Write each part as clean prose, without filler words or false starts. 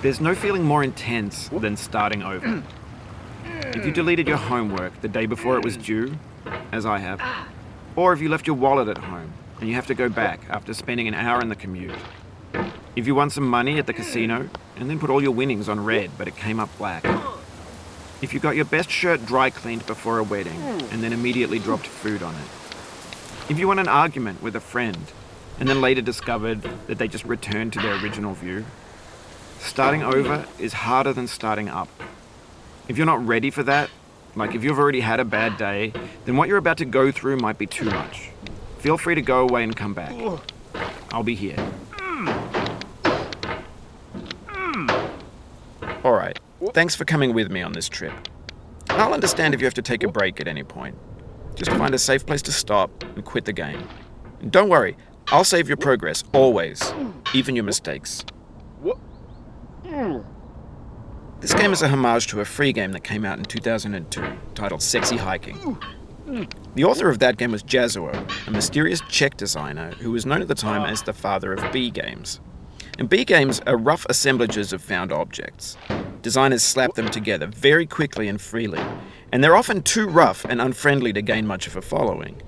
There's no feeling more intense than starting over. If you deleted your homework the day before it was due, as I have, or if you left your wallet at home and you have to go back after spending an hour in the commute. If you won some money at the casino and then put all your winnings on red but it came up black. If you got your best shirt dry cleaned before a wedding and then immediately dropped food on it. If you won an argument with a friend and then later discovered that they just returned to their original view. Starting over is harder than starting up. If you're not ready for that, like if you've already had a bad day, then what you're about to go through might be too much. Feel free to go away and come back. I'll be here. Alright, thanks for coming with me on this trip. I'll understand if you have to take a break at any point. Just find a safe place to stop and quit the game. And don't worry, I'll save your progress, always, even your mistakes. This game is a homage to a free game that came out in 2002, titled Sexy Hiking. The author of that game was Jazzuo, a mysterious Czech designer who was known at the time as the father of B games. And B games are rough assemblages of found objects. Designers slap them together very quickly and freely, and they're often too rough and unfriendly to gain much of a following.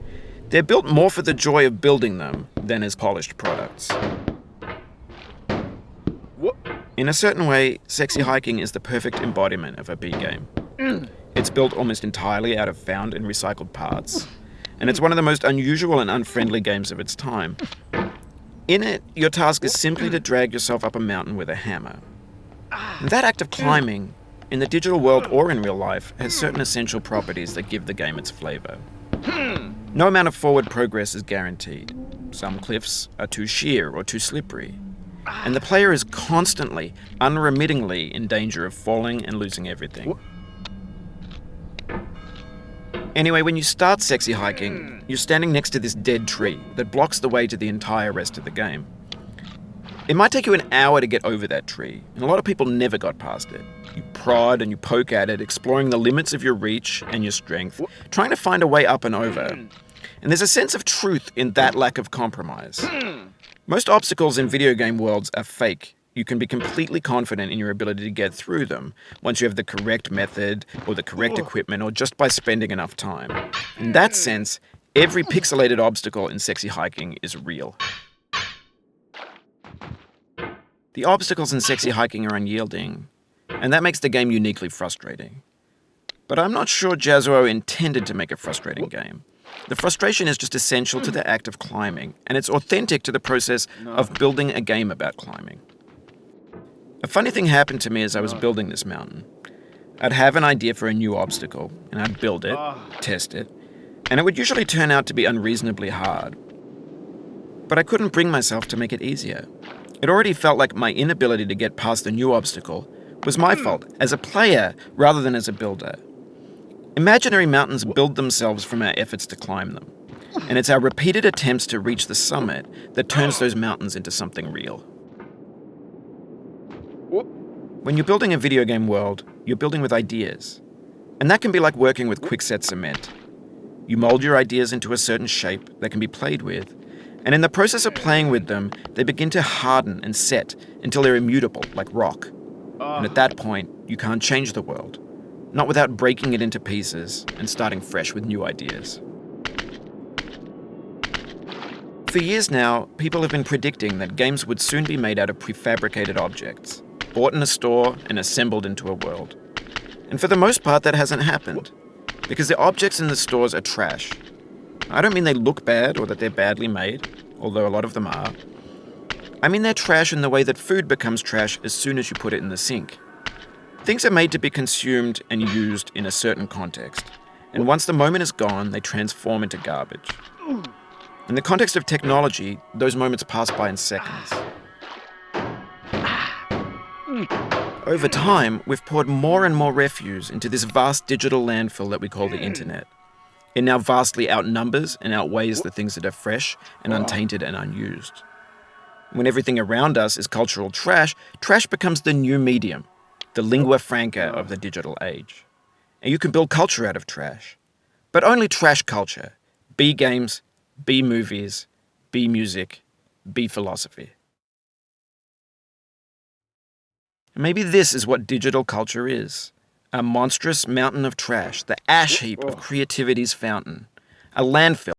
They're built more for the joy of building them than as polished products. In a certain way, Sexy Hiking is the perfect embodiment of a B game. It's built almost entirely out of found and recycled parts, and it's one of the most unusual and unfriendly games of its time. In it, your task is simply to drag yourself up a mountain with a hammer. And that act of climbing, in the digital world or in real life, has certain essential properties that give the game its flavor. No amount of forward progress is guaranteed. Some cliffs are too sheer or too slippery. And the player is constantly, unremittingly in danger of falling and losing everything. Anyway, when you start Sexy Hiking, you're standing next to this dead tree that blocks the way to the entire rest of the game. It might take you an hour to get over that tree, and a lot of people never got past it. You prod and you poke at it, exploring the limits of your reach and your strength, trying to find a way up and over. And there's a sense of truth in that lack of compromise. Most obstacles in video game worlds are fake. You can be completely confident in your ability to get through them once you have the correct method or the correct equipment or just by spending enough time. In that sense, every pixelated obstacle in Sexy Hiking is real. The obstacles in Sexy Hiking are unyielding, and that makes the game uniquely frustrating. But I'm not sure Jazzuo intended to make a frustrating game. The frustration is just essential to the act of climbing, and it's authentic to the process of building a game about climbing. A funny thing happened to me as I was building this mountain. I'd have an idea for a new obstacle, and I'd build it, test it, and it would usually turn out to be unreasonably hard. But I couldn't bring myself to make it easier. It already felt like my inability to get past the new obstacle was my fault as a player rather than as a builder. Imaginary mountains build themselves from our efforts to climb them, and it's our repeated attempts to reach the summit that turns those mountains into something real. When you're building a video game world, you're building with ideas, and that can be like working with quickset cement. You mold your ideas into a certain shape that can be played with, and in the process of playing with them, they begin to harden and set until they're immutable, like rock. And at that point, you can't change the world. Not without breaking it into pieces and starting fresh with new ideas. For years now, people have been predicting that games would soon be made out of prefabricated objects, bought in a store and assembled into a world. And for the most part, that hasn't happened, because the objects in the stores are trash. I don't mean they look bad or that they're badly made, although a lot of them are. I mean they're trash in the way that food becomes trash as soon as you put it in the sink. Things are made to be consumed and used in a certain context, and once the moment is gone, they transform into garbage. In the context of technology, those moments pass by in seconds. Over time, we've poured more and more refuse into this vast digital landfill that we call the internet. It now vastly outnumbers and outweighs the things that are fresh and untainted and unused. When everything around us is cultural trash, trash becomes the new medium, the lingua franca of the digital age. And you can build culture out of trash. But only trash culture. B games, B movies, B music, B philosophy. Maybe this is what digital culture is. A monstrous mountain of trash, the ash heap of creativity's fountain. A landfill